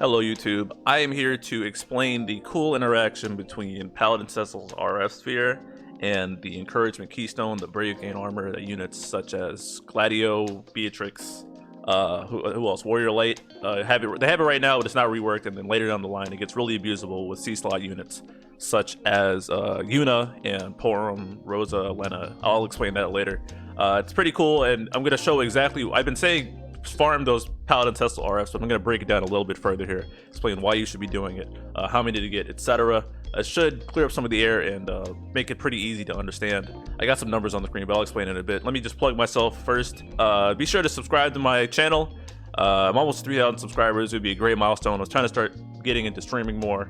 Hello YouTube, I am here to explain the cool interaction between Paladin Cecil's RF Sphere and the Encouragement Keystone, the Brave Gain Armor that units such as Gladio, Beatrix, who else? Warrior Light, they have it right now, but it's not reworked, and then later down the line it gets really abusable with C-slot units such as Yuna and Porum, Rosa, Lena. I'll explain that later. It's pretty cool, and I'm going to show exactly, I've been saying farm those Paladin Cecil RFs, but I'm going to break it down a little bit further here, explain why you should be doing it, how many to get, etc. It should clear up some of the air and make it pretty easy to understand. I got some numbers on the screen, but I'll explain in a bit. Let me just plug myself first. Be sure to subscribe to my channel. I'm almost 3,000 subscribers. It would be a great milestone. I was trying to start getting into streaming more.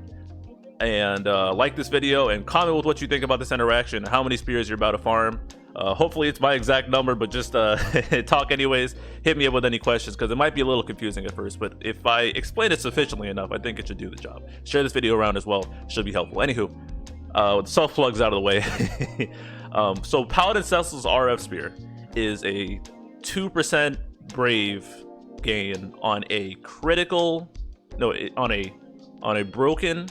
And like this video and comment with what you think about this interaction, how many spears you're about to farm. Hopefully it's my exact number, but just talk anyways. Hit me up with any questions because it might be a little confusing at first, but if I explain it sufficiently enough, I think it should do the job. Share this video around as well, should be helpful. Anywho, with the self plugs out of the way. So Paladin Cecil's RF Spear is a 2% brave gain on a critical, on a broken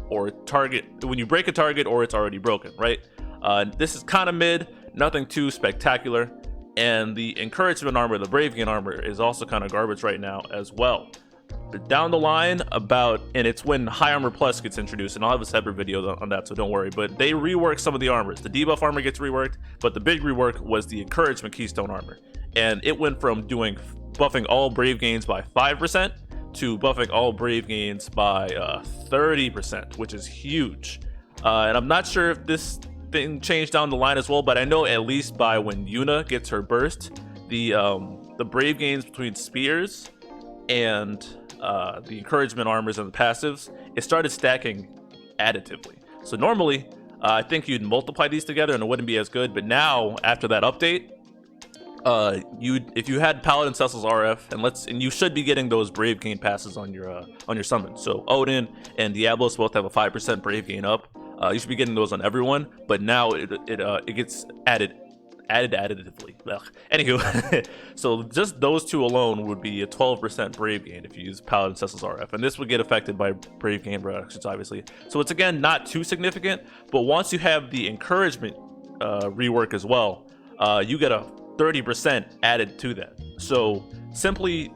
or target, when you break a target or it's already broken, right? This is kind of mid, nothing too spectacular, and the Encouragement Armor, the Brave Gain Armor, is also kind of garbage right now as well. But down the line, and it's when High Armor Plus gets introduced, and I'll have a separate video on that, so don't worry, but they rework some of the armors. The debuff armor gets reworked, but the big rework was the Encouragement Keystone Armor, and it went from buffing all Brave Gains by 5% to buffing all Brave Gains by 30%, which is huge. And I'm not sure if this thing changed down the line as well, but I know at least by when Yuna gets her burst, the Brave Gains between spears and the Encouragement armors and the passives, it started stacking additively. So normally, I think you'd multiply these together and it wouldn't be as good, but now after that update, if you had Paladin Cecil's RF, and you should be getting those Brave Gain passes on your summon. So Odin and Diablos both have a 5% Brave Gain up. You should be getting those on everyone, but now it gets added additively. Ugh. Anywho, so just those two alone would be a 12% Brave Gain if you use Paladin Cecil's RF, and this would get affected by Brave Gain reductions, obviously. So it's again not too significant, but once you have the Encouragement rework as well, you get a 30% added to that. So simply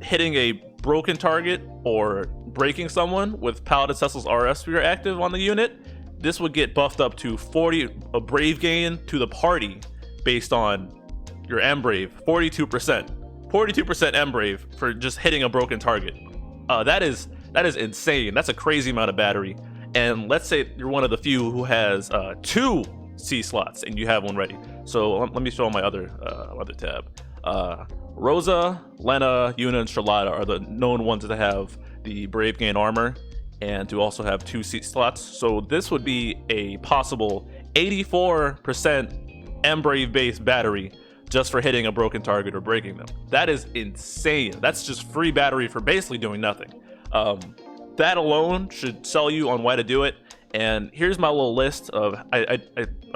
hitting a broken target or breaking someone with Paladin Cecil's RF Spear active on the unit, this would get buffed up to 40 a Brave Gain to the party based on your M-Brave, 42%. 42% M-Brave for just hitting a broken target. That is insane. That's a crazy amount of battery. And let's say you're one of the few who has 2 C slots and you have one ready. So let me show my other tab. Rosa, Lena, Yuna, and Charlotta are the known ones that have the Brave Gain armor and to also have 2 seat slots. So this would be a possible 84% M-Brave based battery just for hitting a broken target or breaking them. That is insane. That's just free battery for basically doing nothing. That alone should sell you on why to do it. And here's my little list of, I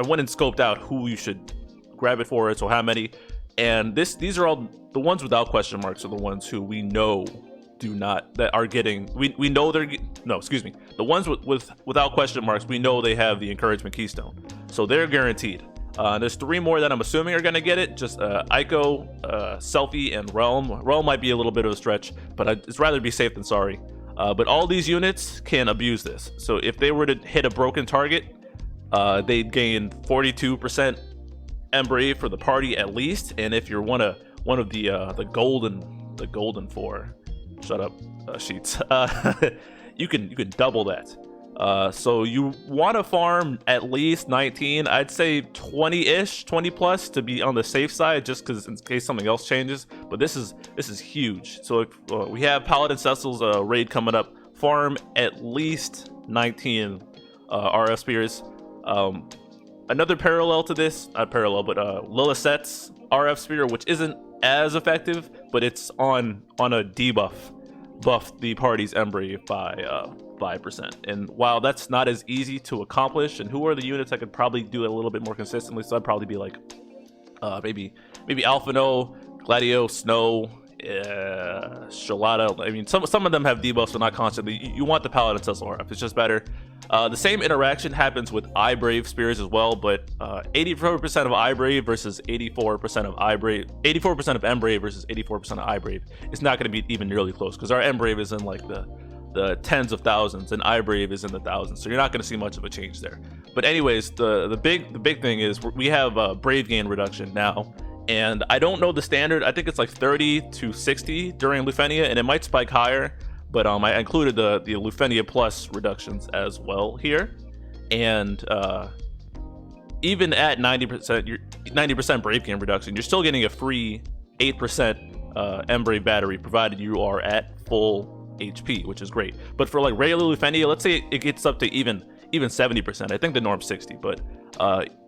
went and scoped out who you should grab it for, so how many. And these are all the ones without question marks are the ones who we know do not, that are getting, we know they're, no, excuse me. The ones without question marks, we know they have the Encouragement Keystone. So they're guaranteed. There's 3 more that I'm assuming are gonna get it, just Ico, Selfie, and Realm. Realm might be a little bit of a stretch, but it's rather be safe than sorry. But all these units can abuse this. So if they were to hit a broken target, they'd gain 42% M-Brave for the party at least. And if you're one of the golden 4, shut up, sheets, you can double that. So you want to farm at least 19, I'd say 20-ish, 20 plus to be on the safe side, just because in case something else changes. But this is huge. So if, we have Paladin Cecil's raid coming up. Farm at least 19 RF spears. Another parallel to this, not parallel, but Lilith's RF spear, which isn't as effective, but it's on a debuff, buff the party's M-Brave by 5%. And while that's not as easy to accomplish, and who are the units that could probably do it a little bit more consistently, so I'd probably be like maybe Alphino, Gladio, Snow, Shalada. I mean, some of them have debuffs, but not constantly. You want the Paladin Cecil RF. It's just better. The same interaction happens with Eye Brave spears as well, but 84% of Eye Brave versus 84% of Eye Brave, 84% of M Brave versus 84% of Eye Brave. It's not going to be even nearly close because our M Brave is in like the tens of thousands and Eye Brave is in the thousands, so you're not going to see much of a change there. But anyways, the big thing is we have Brave gain reduction now. And I don't know the standard. I think it's like 30 to 60 during Lufenia, and it might spike higher. But I included the Lufenia Plus reductions as well here. And even at 90% Brave gain reduction, you're still getting a free 8% M Brave battery, provided you are at full HP, which is great. But for like regular Lufenia, let's say it gets up to even 70%. I think the norm's 60. But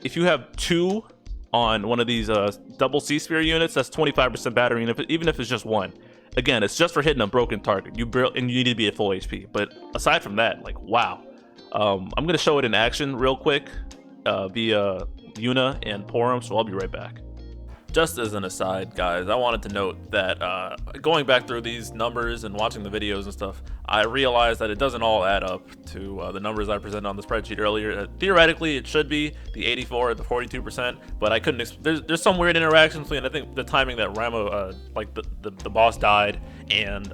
if you have 2 on one of these double C sphere units, that's 25% battery, and even if it's just 1, again, it's just for hitting a broken target. And you need to be at full HP. But aside from that, like, wow. I'm gonna show it in action real quick via Yuna and Porum, so I'll be right back. Just as an aside, guys, I wanted to note that going back through these numbers and watching the videos and stuff, I realized that it doesn't all add up to the numbers I presented on the spreadsheet earlier. Theoretically, it should be the 84 or the 42%, but I couldn't. There's some weird interaction between, I think, the timing that Ramo, like the boss died, and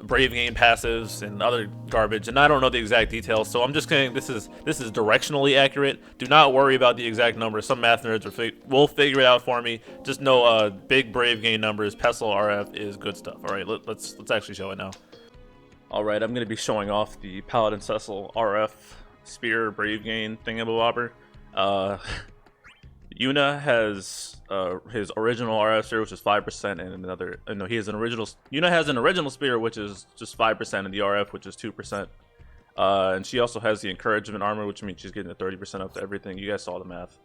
Brave gain passives and other garbage, and I don't know the exact details, so I'm just saying this is directionally accurate. Do not worry about the exact numbers. Some math nerds will figure it out for me. Just know big Brave gain numbers. Pestle RF is good stuff. All right, let's actually show it now. All right, I'm going to be showing off the Paladin Cecil RF spear Brave gain thingamabobber. Yuna has his original RF spear, which is 5%, and another. No, he has an original. Yuna has an original spear, which is just 5%, and the RF, which is 2%. And she also has the encouragement armor, which means she's getting a 30% up to everything. You guys saw the math.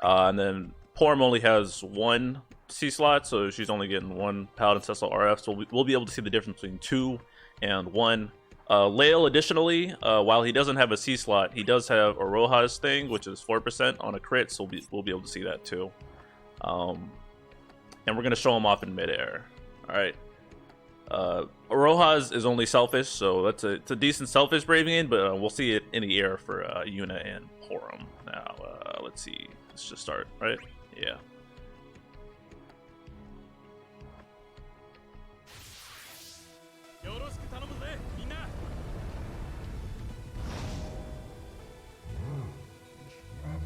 And then Porum only has 1 C slot, so she's only getting 1 Paladin Cecil RF. So we'll be able to see the difference between 2 and 1. Lael, additionally, while he doesn't have a C slot, he does have a Rojas thing, which is 4% on a crit, so we'll be able to see that too. And we're going to show him off in midair. Alright. Rojas is only selfish, so it's a decent selfish Brave gain, but we'll see it in the air for Yuna and Porum. Now, let's see. Let's just start, right? Yeah.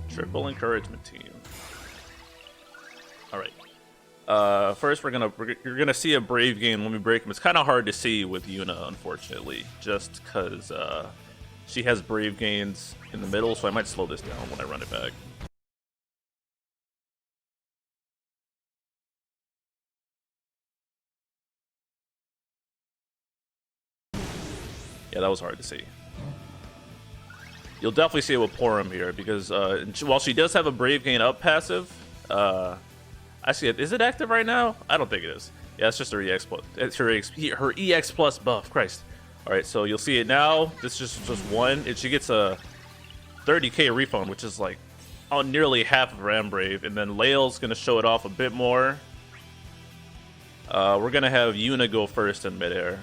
Triple encouragement team. All right. First, you're gonna see a Brave gain when we break him. It's kind of hard to see with Yuna, unfortunately, just because she has Brave gains in the middle. So I might slow this down when I run it back. Yeah, that was hard to see. You'll definitely see it with Porum here, because while she does have a Brave gain up passive, actually, is it active right now? I don't think it is. Yeah, it's just her EX plus. It's her EX plus buff. Christ. All right, so you'll see it now. This is just 1, and she gets a 30k refund, which is like nearly half of her M Brave. And then Lael's gonna show it off a bit more. We're gonna have Yuna go first in midair,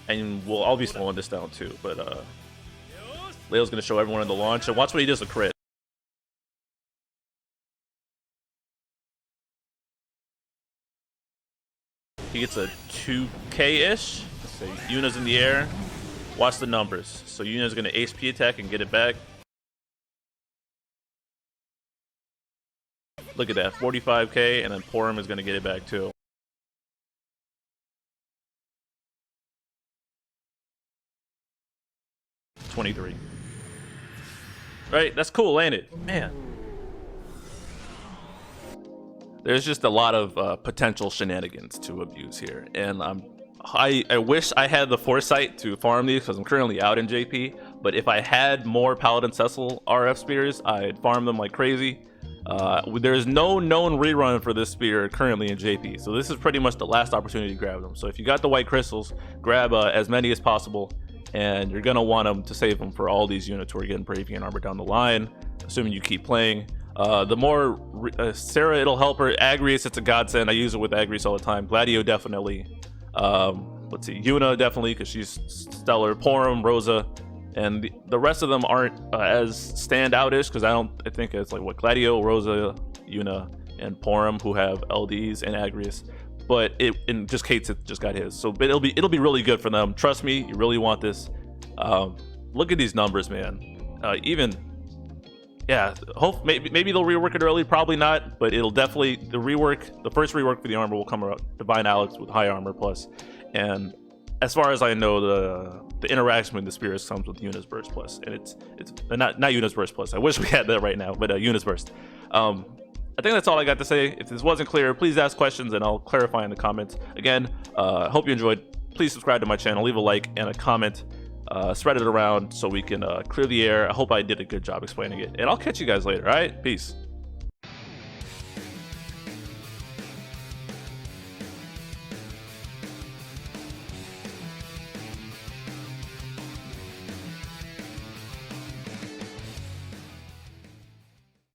and I'll be slowing this down too, but Lael's going to show everyone in the launch, and watch what he does with crit. He gets a 2k-ish. So Yuna's in the air. Watch the numbers. So Yuna's going to HP attack and get it back. Look at that, 45k, and then Porum is going to get it back too. $23. Right, that's cool, ain't it? Man. There's just a lot of potential shenanigans to abuse here, and I wish I had the foresight to farm these because I'm currently out in JP. But if I had more Paladin Cecil RF spears, I'd farm them like crazy. There's no known rerun for this spear currently in JP, so this is pretty much the last opportunity to grab them. So if you got the white crystals, grab as many as possible. And you're gonna want them to save them for all these units who are getting Brave gain armor down the line, assuming you keep playing. The more Sarah, it'll help her. Agrius, it's a godsend. I use it with Agrius all the time. Gladio, definitely. Let's see, Yuna, definitely, because she's stellar. Porum, Rosa, and the rest of them aren't as standoutish, because I think it's like what, Gladio, Rosa, Yuna, and Porum, who have LDs, and Agrius. But and just Kate's just got his, so it'll be really good for them. Trust me, you really want this. Look at these numbers, man. Yeah, maybe they'll rework it early, probably not, but it'll definitely, the first rework for the armor will come around Divine Alex with high armor plus, and as far as I know, the interaction with the spirits comes with Yuna's Burst plus, and it's not Yuna's Burst plus. I wish we had that right now, but Yuna's Burst. I think that's all I got to say. If this wasn't clear, please ask questions and I'll clarify in the comments. Again, hope you enjoyed. Please subscribe to my channel, leave a like and a comment. Spread it around so we can clear the air. I hope I did a good job explaining it. And I'll catch you guys later, all right? Peace.